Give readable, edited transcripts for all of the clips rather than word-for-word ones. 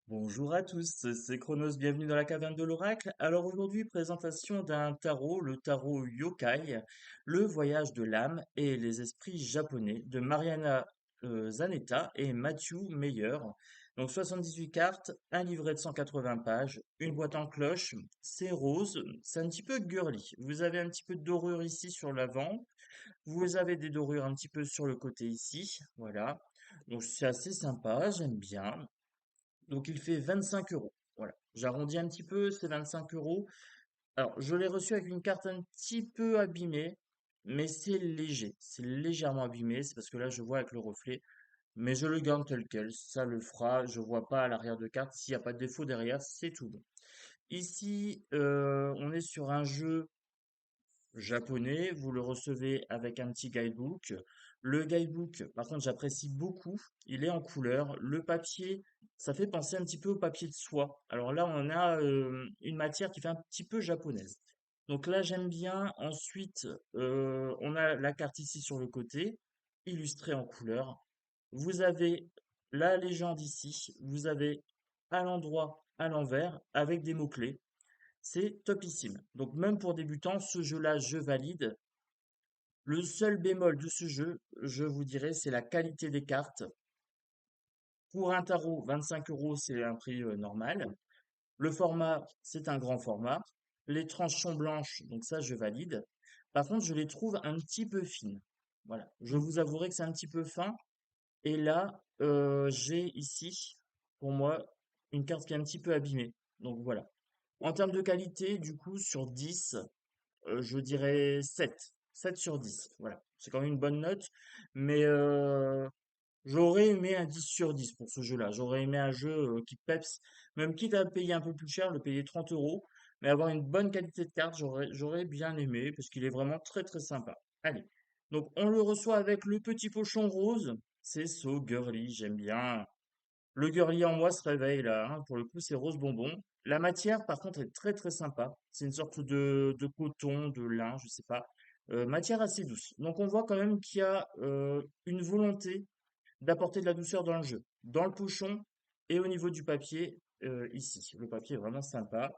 Bonjour à tous, c'est Chronos, bienvenue dans la caverne de l'oracle. Alors aujourd'hui, présentation d'un tarot, le tarot Yokai, le voyage de l'âme et les esprits japonais de Mariana Zanetta et Matthew Meyer. Donc 78 cartes, un livret de 180 pages, une boîte en cloche, c'est rose, c'est un petit peu girly. Vous avez un petit peu de dorure ici sur l'avant, vous avez des dorures un petit peu sur le côté ici, voilà. Donc c'est assez sympa, j'aime bien. Donc il fait 25 euros. Voilà. J'arrondis un petit peu, c'est 25 euros. Alors, je l'ai reçu avec une carte un petit peu abîmée, mais c'est léger. C'est légèrement abîmé. C'est parce que là, je vois avec le reflet. Mais je le garde tel quel. Ça le fera. Je vois pas à l'arrière de carte. S'il n'y a pas de défaut derrière, c'est tout bon. Ici, on est sur un jeu japonais, vous le recevez avec un petit guidebook. Le guidebook, par contre, j'apprécie beaucoup. Il est en couleur. Le papier, ça fait penser un petit peu au papier de soie. Alors là, on a une matière qui fait un petit peu japonaise. Donc là, j'aime bien. Ensuite, on a la carte ici sur le côté, illustrée en couleur. Vous avez la légende ici. Vous avez à l'endroit, à l'envers, avec des mots-clés. C'est topissime. Donc même pour débutants, ce jeu-là, je valide. Le seul bémol de ce jeu, je vous dirais, c'est la qualité des cartes. Pour un tarot, 25 euros, c'est un prix normal. Le format, c'est un grand format. Les tranches sont blanches, donc ça, je valide. Par contre, je les trouve un petit peu fines. Voilà. Je vous avouerai que c'est un petit peu fin. Et là, j'ai ici, pour moi, une carte qui est un petit peu abîmée. Donc voilà. En termes de qualité, du coup, sur 10, je dirais 7. 7 sur 10. Voilà. C'est quand même une bonne note. Mais j'aurais aimé un 10 sur 10 pour ce jeu-là. J'aurais aimé un jeu qui peps, même quitte à payer un peu plus cher, le payer 30 euros, mais avoir une bonne qualité de carte, j'aurais bien aimé, parce qu'il est vraiment très très sympa. Allez. Donc on le reçoit avec le petit pochon rose. C'est so girly, j'aime bien. Le girly en moi se réveille là, hein. Pour le coup, c'est rose bonbon. La matière, par contre, est très très sympa. C'est une sorte de coton, de lin, je sais pas. Matière assez douce. Donc on voit quand même qu'il y a une volonté d'apporter de la douceur dans le jeu. Dans le pochon et au niveau du papier, ici. Le papier est vraiment sympa.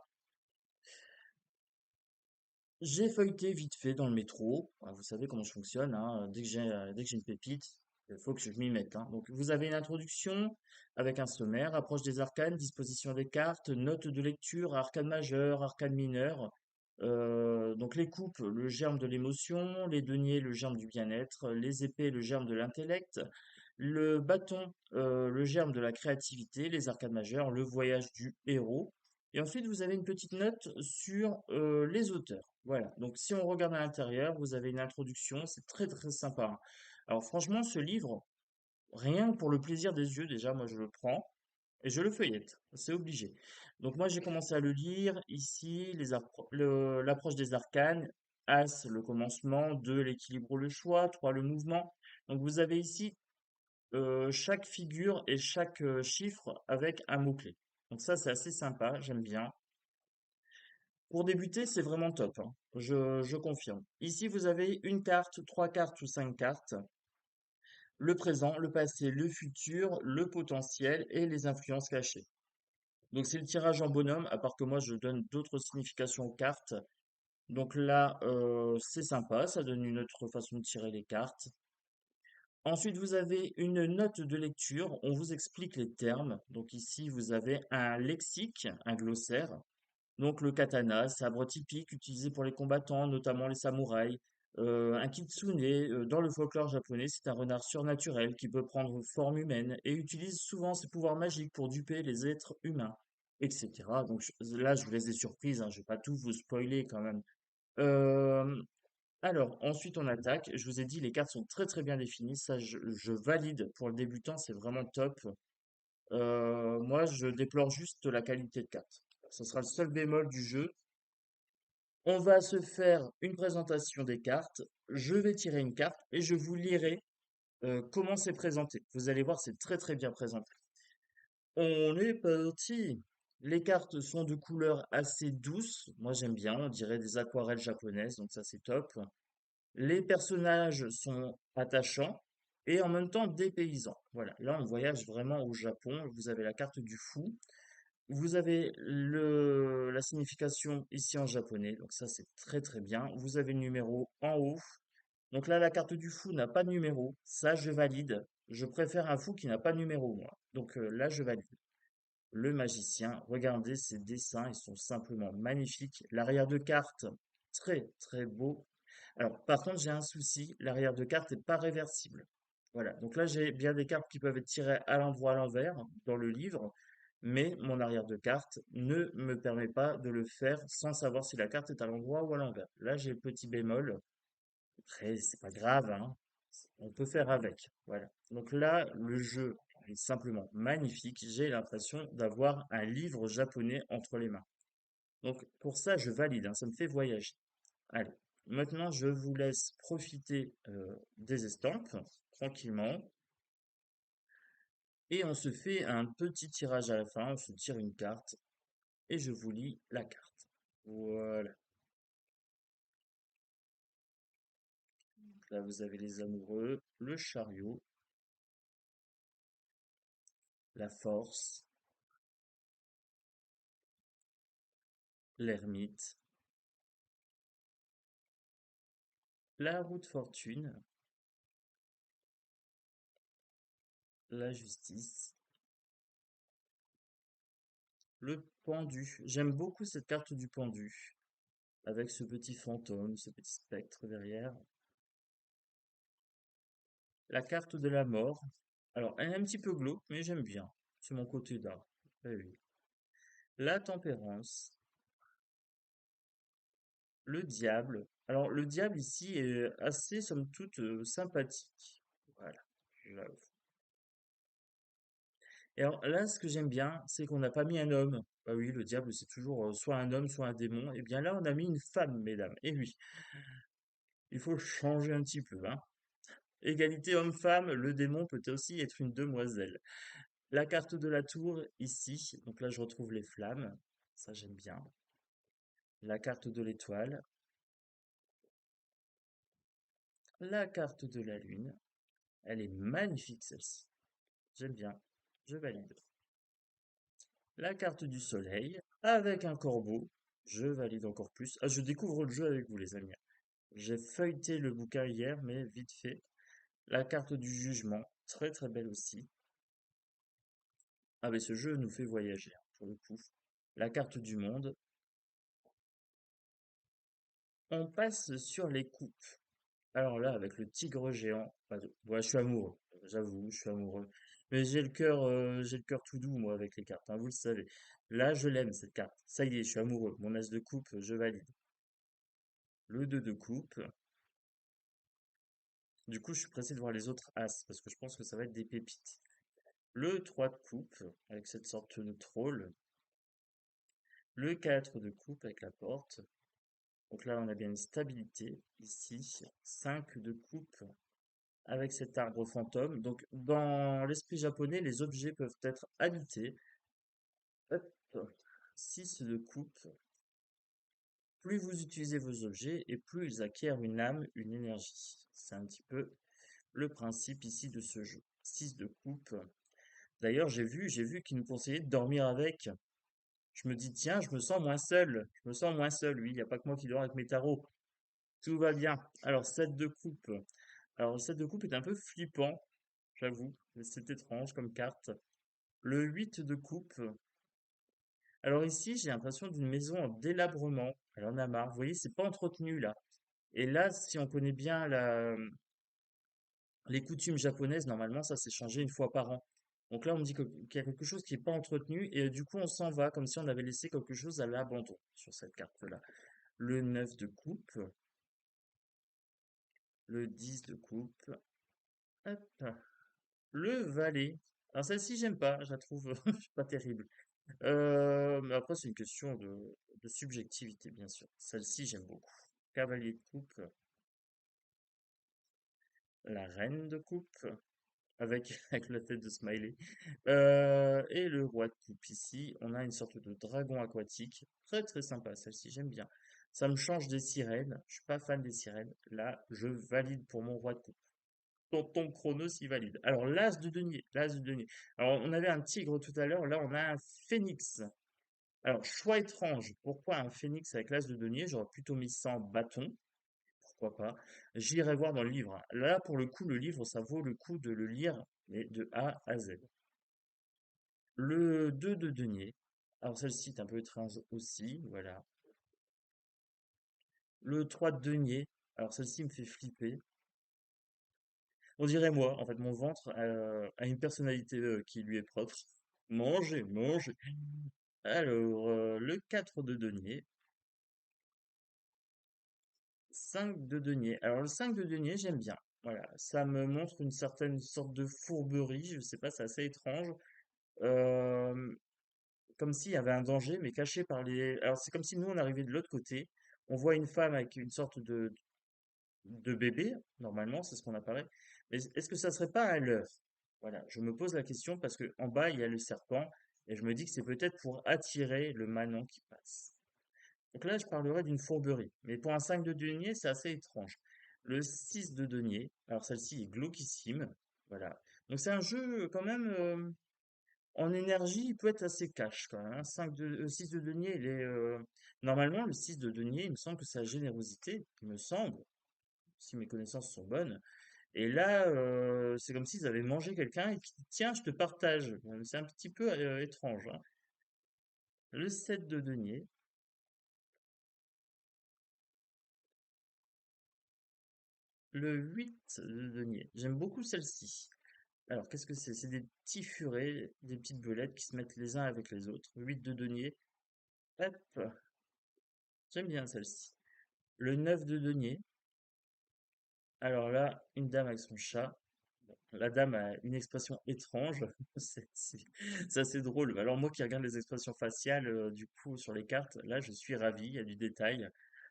J'ai feuilleté vite fait dans le métro. Ah, vous savez comment je fonctionne, hein. Dès que j'ai une pépite, il faut que je m'y mette, hein. Donc, vous avez une introduction avec un sommaire, approche des arcanes, disposition des cartes, notes de lecture, arcane majeur, arcane mineur. Donc, les coupes, le germe de l'émotion, les deniers, le germe du bien-être, les épées, le germe de l'intellect, le bâton, le germe de la créativité, les arcanes majeures, le voyage du héros. Et ensuite, vous avez une petite note sur les auteurs. Voilà. Donc, si on regarde à l'intérieur, vous avez une introduction. C'est très, très sympa, hein. Alors, franchement, ce livre, rien que pour le plaisir des yeux, déjà, moi, je le prends et je le feuillette. C'est obligé. Donc, moi, j'ai commencé à le lire. Ici, l'approche des arcanes. As, le commencement. 2, l'équilibre, le choix. 3, le mouvement. Donc, vous avez ici chaque figure et chaque chiffre avec un mot-clé. Donc ça, c'est assez sympa, j'aime bien. Pour débuter, c'est vraiment top, hein. Je confirme. Ici, vous avez une carte, trois cartes ou cinq cartes. Le présent, le passé, le futur, le potentiel et les influences cachées. Donc c'est le tirage en bonhomme, à part que moi je donne d'autres significations aux cartes. Donc là, c'est sympa, ça donne une autre façon de tirer les cartes. Ensuite, vous avez une note de lecture. On vous explique les termes. Donc ici, vous avez un lexique, un glossaire. Donc le katana, sabre typique utilisé pour les combattants, notamment les samouraïs. Un kitsune, dans le folklore japonais, c'est un renard surnaturel qui peut prendre forme humaine et utilise souvent ses pouvoirs magiques pour duper les êtres humains, etc. Donc là, je vous laisse des surprises, hein, je vais pas tout vous spoiler quand même. Euh, alors, ensuite, on attaque. Je vous ai dit, les cartes sont très très bien définies. Ça, je valide. Pour le débutant, c'est vraiment top. Moi, je déplore juste la qualité de cartes. Ce sera le seul bémol du jeu. On va se faire une présentation des cartes. Je vais tirer une carte et je vous lirai comment c'est présenté. Vous allez voir, c'est très très bien présenté. On est parti. Les cartes sont de couleur assez douce. Moi, j'aime bien. On dirait des aquarelles japonaises, donc ça, c'est top. Les personnages sont attachants. et en même temps dépaysant. Voilà, là on voyage vraiment au Japon. Vous avez la carte du fou, vous avez la signification ici en japonais, donc ça c'est très très bien. Vous avez le numéro en haut. Donc là, la carte du fou n'a pas de numéro. Ça, je valide. Je préfère un fou qui n'a pas de numéro, moi. Donc là, je valide. Le magicien, regardez ces dessins, ils sont simplement magnifiques. L'arrière de carte, très très beau. Alors, par contre, j'ai un souci, l'arrière de carte n'est pas réversible. Voilà, donc là, j'ai bien des cartes qui peuvent être tirées à l'endroit à l'envers dans le livre, mais mon arrière de carte ne me permet pas de le faire sans savoir si la carte est à l'endroit ou à l'envers. Là, j'ai le petit bémol. Après, c'est pas grave, hein. On peut faire avec. Voilà. Donc là, le jeu est simplement magnifique. J'ai l'impression d'avoir un livre japonais entre les mains. Donc pour ça, je valide, hein, ça me fait voyager. Allez, maintenant, je vous laisse profiter des estampes tranquillement et on se fait un petit tirage à la fin. On se tire une carte et je vous lis la carte. Voilà. Là, vous avez les amoureux, le chariot, la force, l'ermite, la roue de fortune, la justice, le pendu. J'aime beaucoup cette carte du pendu, avec ce petit fantôme, ce petit spectre derrière. La carte de la mort. Alors, elle est un petit peu glauque, mais j'aime bien. C'est mon côté d'art. Eh oui. La tempérance, le diable. Alors, le diable ici est assez, somme toute, sympathique. Voilà. J'avoue. Et alors là, ce que j'aime bien, c'est qu'on n'a pas mis un homme. Bah oui, le diable, c'est toujours soit un homme, soit un démon. Et bien là, on a mis une femme, mesdames. Et oui, il faut changer un petit peu, hein. Égalité homme-femme, le démon peut aussi être une demoiselle. La carte de la tour, ici. Donc là, je retrouve les flammes. Ça, j'aime bien. La carte de l'étoile. La carte de la lune. Elle est magnifique, celle-ci. J'aime bien. Je valide. La carte du soleil, avec un corbeau. Je valide encore plus. Ah, je découvre le jeu avec vous, les amis. J'ai feuilleté le bouquin hier, mais vite fait. La carte du jugement, très très belle aussi. Ah, mais ce jeu nous fait voyager, hein, pour le coup. La carte du monde. On passe sur les coupes. Alors là, avec le tigre géant, ouais, je suis amoureux. J'avoue, je suis amoureux. Mais j'ai le cœur tout doux, moi, avec les cartes, hein, vous le savez. Là, je l'aime, cette carte. Ça y est, je suis amoureux. Mon as de coupe, je valide. Le 2 de coupe. Du coup, je suis pressé de voir les autres as, parce que je pense que ça va être des pépites. Le 3 de coupe, avec cette sorte de troll. Le 4 de coupe, avec la porte. Donc là, on a bien une stabilité. Ici, 5 de coupe, avec cet arbre fantôme. Donc, dans l'esprit japonais, les objets peuvent être habités. Hop. 6 de coupe. Plus vous utilisez vos objets et plus ils acquièrent une âme, une énergie. C'est un petit peu le principe ici de ce jeu. 6 de coupe. D'ailleurs, j'ai vu qu'il nous conseillait de dormir avec. Je me dis, tiens, je me sens moins seul. Je me sens moins seul, oui, il n'y a pas que moi qui dors avec mes tarots. Tout va bien. Alors, 7 de coupe. Alors, le 7 de coupe est un peu flippant, j'avoue. C'est étrange comme carte. Le 8 de coupe. Alors ici, j'ai l'impression d'une maison en délabrement. Elle en a marre. Vous voyez, c'est pas entretenu là. Et là, si on connaît bien les coutumes japonaises, normalement, ça s'est changé une fois par an. Donc là, on me dit qu'il y a quelque chose qui n'est pas entretenu et du coup, on s'en va comme si on avait laissé quelque chose à l'abandon sur cette carte-là. Le 9 de coupe, le 10 de coupe, hop, le valet. Alors celle-ci, j'aime pas, je la trouve pas terrible. Mais après, c'est une question de subjectivité, bien sûr. Celle-ci, j'aime beaucoup. Cavalier de coupe, la reine de coupe, avec, avec la tête de Smiley. Et le roi de coupe ici, on a une sorte de dragon aquatique. Très très sympa, celle-ci, j'aime bien. Ça me change des sirènes. Je suis pas fan des sirènes. Là, je valide pour mon roi de coupe. Tonton Chronos y valide. Alors, l'as de denier, l'as de denier. Alors, on avait un tigre tout à l'heure, là, on a un phénix. Alors, choix étrange. Pourquoi un phénix avec l'as de denier? J'aurais plutôt mis ça en bâton. Pourquoi pas? J'irai voir dans le livre, hein. Là, pour le coup, le livre, ça vaut le coup de le lire, mais de A à Z. Le 2 de denier. Alors, celle-ci est un peu étrange aussi, voilà. Le 3 de denier. Alors, celle-ci me fait flipper. On dirait moi, en fait, mon ventre a une personnalité qui lui est propre. Manger, manger. Alors, le 4 de denier. 5 de denier. Alors, le 5 de denier, j'aime bien. Voilà, ça me montre une certaine sorte de fourberie, je sais pas, c'est assez étrange. Euh, Comme s'il y avait un danger, mais caché par les... Alors, c'est comme si nous, on arrivait de l'autre côté. On voit une femme avec une sorte de bébé, normalement, c'est ce qu'on apparaît. Mais est-ce que ça serait pas un leurre? Voilà, je me pose la question parce que en bas, il y a le serpent, et je me dis que c'est peut-être pour attirer le manant qui passe. Donc là, je parlerai d'une fourberie. Mais pour un 5 de denier, c'est assez étrange. Le 6 de denier, alors celle-ci est glauquissime. Voilà. Donc c'est un jeu quand même en énergie, il peut être assez cash quand même, hein. 6 de denier, normalement le 6 de denier, il me semble que c'est la générosité, il me semble, si mes connaissances sont bonnes. Et là, c'est comme s'ils avaient mangé quelqu'un et qui dit, tiens, je te partage. C'est un petit peu étrange, hein. Le 7 de denier, le 8 de denier. J'aime beaucoup celle-ci. Alors, qu'est-ce que c'est? C'est des petits furets, des petites belettes qui se mettent les uns avec les autres. 8 de denier. Hop, j'aime bien celle-ci. Le 9 de denier. Alors là, une dame avec son chat. Bon, la dame a une expression étrange. C'est assez drôle. Alors moi qui regarde les expressions faciales, du coup, sur les cartes, là, je suis ravi. Il y a du détail.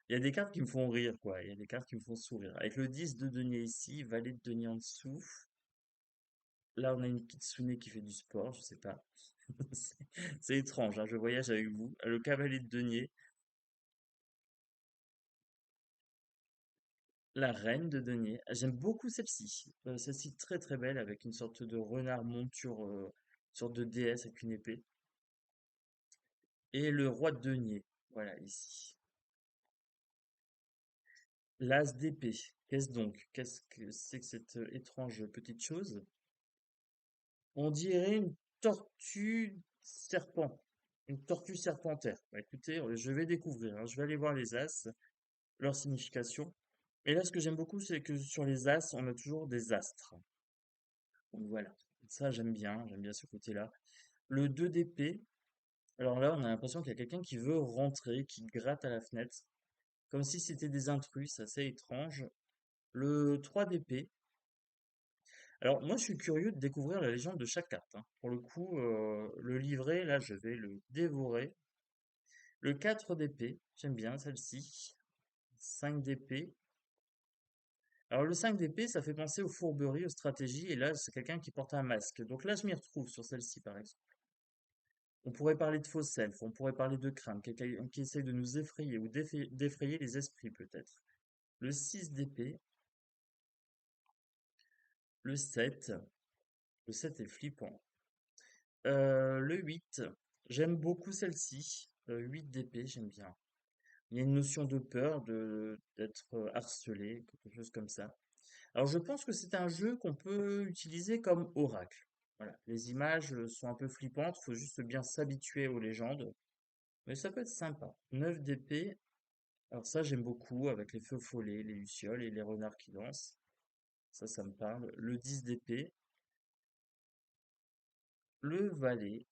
Il y a des cartes qui me font rire, quoi. Il y a des cartes qui me font sourire. Avec le 10 de denier ici, valet de denier en dessous. Là, on a une kitsune qui fait du sport, je sais pas. C'est c'est étrange, hein, je voyage avec vous. Le cavalier de denier, la reine de denier. Ah, j'aime beaucoup celle-ci. Celle-ci très très belle avec une sorte de renard monture, sorte de déesse avec une épée. Et le roi de denier. Voilà, ici. L'as d'épée. Qu'est-ce donc? Qu'est-ce que c'est que cette étrange petite chose? On dirait une tortue serpent. Une tortue serpentaire. Bah, écoutez, je vais découvrir, hein. Je vais aller voir les as, leur signification. Et là, ce que j'aime beaucoup, c'est que sur les as, on a toujours des astres. Donc voilà. Ça, j'aime bien ce côté-là. Le 2 d'épée. Alors là, on a l'impression qu'il y a quelqu'un qui veut rentrer, qui gratte à la fenêtre, comme si c'était des intrus, c'est assez étrange. Le 3 d'épée. Alors moi, je suis curieux de découvrir la légende de chaque carte, hein. Pour le coup, le livret, là, je vais le dévorer. Le 4 d'épée, j'aime bien celle-ci. 5 d'épée. Alors le 5 d'épée, ça fait penser aux fourberies, aux stratégies, et là, c'est quelqu'un qui porte un masque. Donc là, je m'y retrouve sur celle-ci, par exemple. On pourrait parler de faux self, on pourrait parler de crâne, quelqu'un qui essaye de nous effrayer ou d'effrayer les esprits, peut-être. Le 6 d'épée, le 7. Le 7 est flippant. Le 8, j'aime beaucoup celle-ci. 8 d'épée, j'aime bien. Il y a une notion de peur, d'être harcelé, quelque chose comme ça. Alors je pense que c'est un jeu qu'on peut utiliser comme oracle. Voilà, les images sont un peu flippantes, faut juste bien s'habituer aux légendes, mais ça peut être sympa. 9 d'épée, alors ça j'aime beaucoup avec les feux follets, les lucioles et les renards qui dansent. Ça me parle. Le 10 d'épée, le valet.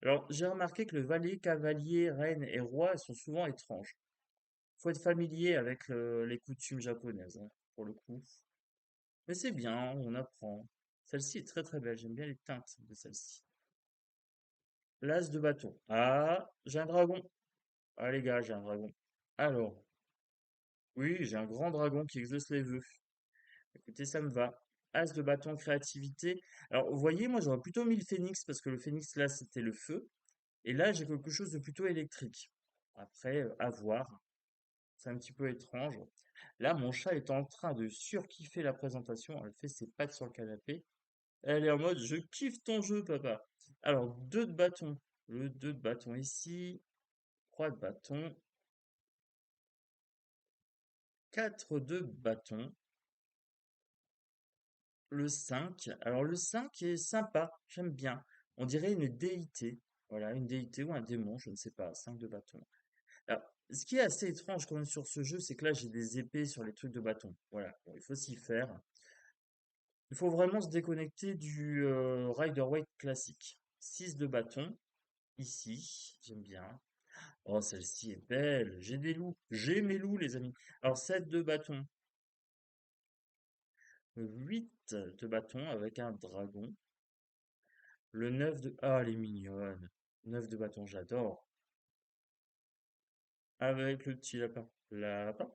Alors j'ai remarqué que le valet, cavalier, reine et roi sont souvent étranges. Faut être familier avec les coutumes japonaises, hein, pour le coup. Mais c'est bien, on apprend. Celle-ci est très très belle, j'aime bien les teintes de celle-ci. L'as de bâton. Ah, j'ai un dragon. Ah les gars, j'ai un dragon. Alors, oui, j'ai un grand dragon qui exauce les vœux. Écoutez, ça me va. As de bâton, créativité. Alors, vous voyez, moi j'aurais plutôt mis le phénix parce que le phénix là c'était le feu. Et là j'ai quelque chose de plutôt électrique. Après, à voir. C'est un petit peu étrange. Là, mon chat est en train de surkiffer la présentation. Elle fait ses pattes sur le canapé. Elle est en mode, je kiffe ton jeu, papa. Alors, 2 de bâton. Le 2 de bâton ici. 3 de bâton. 4 de bâton. Le 5. Alors, le 5 est sympa. J'aime bien. On dirait une déité. Voilà, une déité ou un démon, je ne sais pas. 5 de bâton. Alors, ce qui est assez étrange quand même sur ce jeu, c'est que là, j'ai des épées sur les trucs de bâton. Voilà, bon, il faut s'y faire. Il faut vraiment se déconnecter du Rider-Waite classique. 6 de bâton, ici, j'aime bien. Oh, celle-ci est belle. J'ai des loups. J'ai mes loups, les amis. Alors, 7 de bâton, 8 de bâton avec un dragon. Le 9 de... Ah, elle est mignonne. 9 de bâton, j'adore. Avec le petit lapin. Lapin.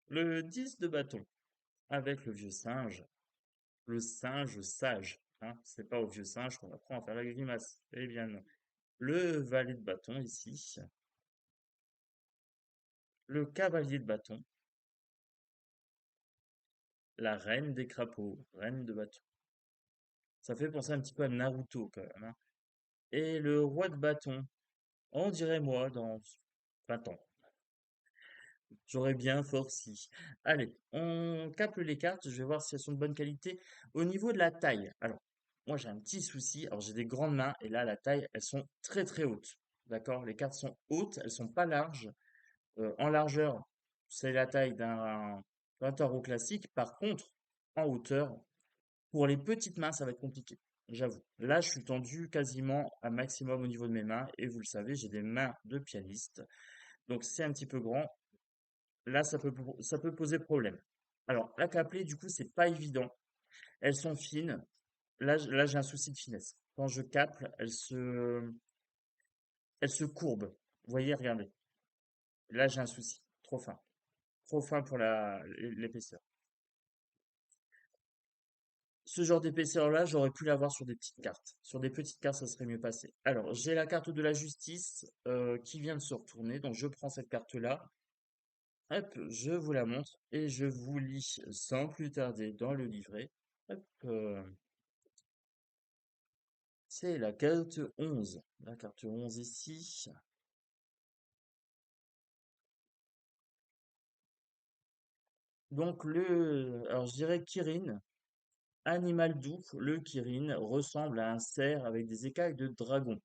Le 10 de bâton, avec le vieux singe. Le singe sage. Hein. C'est pas au vieux singe qu'on apprend à faire la grimace. Eh bien non. Le valet de bâton ici. Le cavalier de bâton. La reine des crapauds. Reine de bâton. Ça fait penser un petit peu à Naruto quand même. Hein. Et le roi de bâton. On dirait moi dans 20 ans. J'aurais bien forci. Allez, on capte les cartes. Je vais voir si elles sont de bonne qualité. Au niveau de la taille. Alors, moi j'ai un petit souci. Alors j'ai des grandes mains et là la taille, elles sont très très hautes. D'accord? Les cartes sont hautes, elles sont pas larges. En largeur, c'est la taille d'un tarot classique. Par contre, en hauteur, pour les petites mains, ça va être compliqué. J'avoue. Là, je suis tendu quasiment à maximum au niveau de mes mains. Et vous le savez, j'ai des mains de pianiste. Donc, c'est un petit peu grand. Là, ça peut poser problème. Alors, à capeler, du coup, c'est pas évident. Elles sont fines. Là, j'ai un souci de finesse. Quand je caple, elles se courbent. Vous voyez, regardez. Là, j'ai un souci. Trop fin. Trop fin pour l'épaisseur. Ce genre d'épaisseur-là, j'aurais pu l'avoir sur des petites cartes. Sur des petites cartes, ça serait mieux passé. Alors, j'ai la carte de la justice qui vient de se retourner. Donc, je prends cette carte-là. Hop, je vous la montre et je vous lis sans plus tarder dans le livret. Hop, c'est la carte 11. La carte 11 ici. Donc, alors je dirais Kirin, animal doux. Le Kirin ressemble à un cerf avec des écailles de dragon.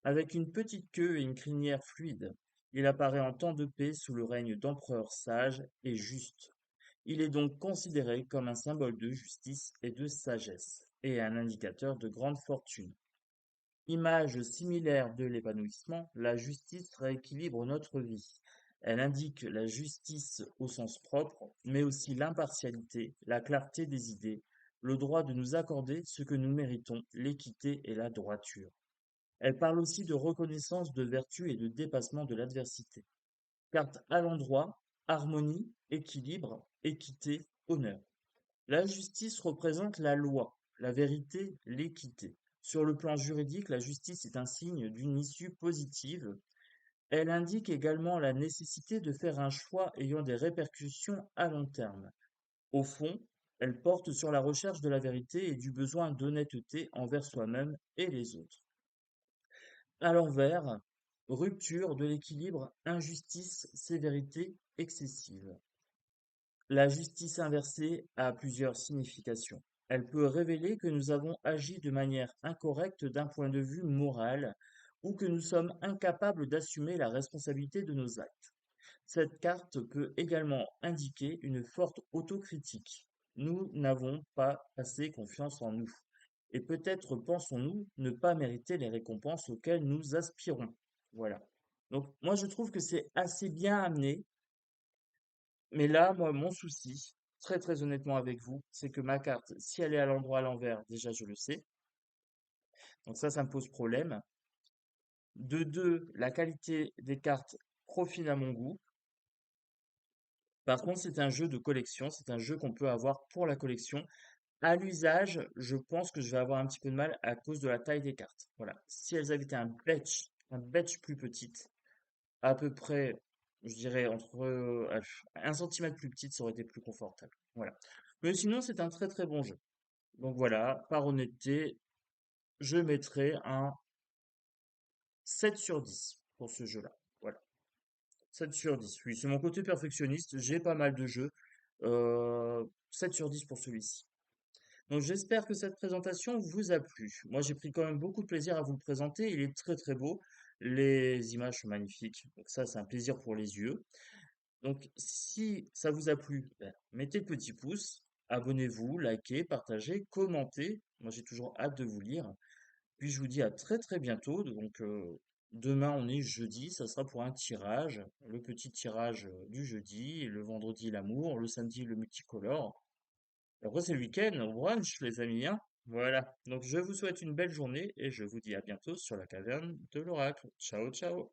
Avec une petite queue et une crinière fluide, il apparaît en temps de paix sous le règne d'empereurs sages et justes. Il est donc considéré comme un symbole de justice et de sagesse, et un indicateur de grande fortune. Image similaire de l'épanouissement, la justice rééquilibre notre vie. Elle indique la justice au sens propre, mais aussi l'impartialité, la clarté des idées, le droit de nous accorder ce que nous méritons, l'équité et la droiture. Elle parle aussi de reconnaissance de vertu et de dépassement de l'adversité. Carte à l'endroit, harmonie, équilibre, équité, honneur. La justice représente la loi, la vérité, l'équité. Sur le plan juridique, la justice est un signe d'une issue positive. Elle indique également la nécessité de faire un choix ayant des répercussions à long terme. Au fond, elle porte sur la recherche de la vérité et du besoin d'honnêteté envers soi-même et les autres. À l'envers, rupture de l'équilibre, injustice, sévérité excessive. La justice inversée a plusieurs significations. Elle peut révéler que nous avons agi de manière incorrecte d'un point de vue moral ou que nous sommes incapables d'assumer la responsabilité de nos actes. Cette carte peut également indiquer une forte autocritique. Nous n'avons pas assez confiance en nous. Et peut-être pensons-nous ne pas mériter les récompenses auxquelles nous aspirons. Voilà. Donc, moi, je trouve que c'est assez bien amené. Mais là, moi, mon souci, très très honnêtement avec vous, c'est que ma carte, si elle est à l'endroit à l'envers, déjà je le sais. Donc ça me pose problème. De deux, la qualité des cartes profile à mon goût. Par contre, c'est un jeu de collection, c'est un jeu qu'on peut avoir pour la collection. À l'usage, je pense que je vais avoir un petit peu de mal à cause de la taille des cartes. Voilà. Si elles avaient été un batch plus petite, à peu près Je dirais entre 1 centimètre plus petite, ça aurait été plus confortable. Voilà. Mais sinon, c'est un très très bon jeu. Donc voilà, par honnêteté, je mettrai un 7 sur 10 pour ce jeu-là. Voilà. 7 sur 10. Oui, c'est mon côté perfectionniste. J'ai pas mal de jeux. 7 sur 10 pour celui-ci. Donc j'espère que cette présentation vous a plu. Moi, j'ai pris quand même beaucoup de plaisir à vous le présenter. Il est très très beau. Les images sont magnifiques. Donc ça, c'est un plaisir pour les yeux. Donc si ça vous a plu, ben, mettez le petit pouce, abonnez-vous, likez, partagez, commentez. Moi, j'ai toujours hâte de vous lire. Puis je vous dis à très très bientôt. Donc demain on est jeudi, ça sera pour un tirage, le petit tirage du jeudi, et le vendredi l'amour, le samedi le multicolore. Et après c'est le week-end, au brunch les amis, hein. Voilà. Donc je vous souhaite une belle journée et je vous dis à bientôt sur la caverne de l'oracle. Ciao ciao.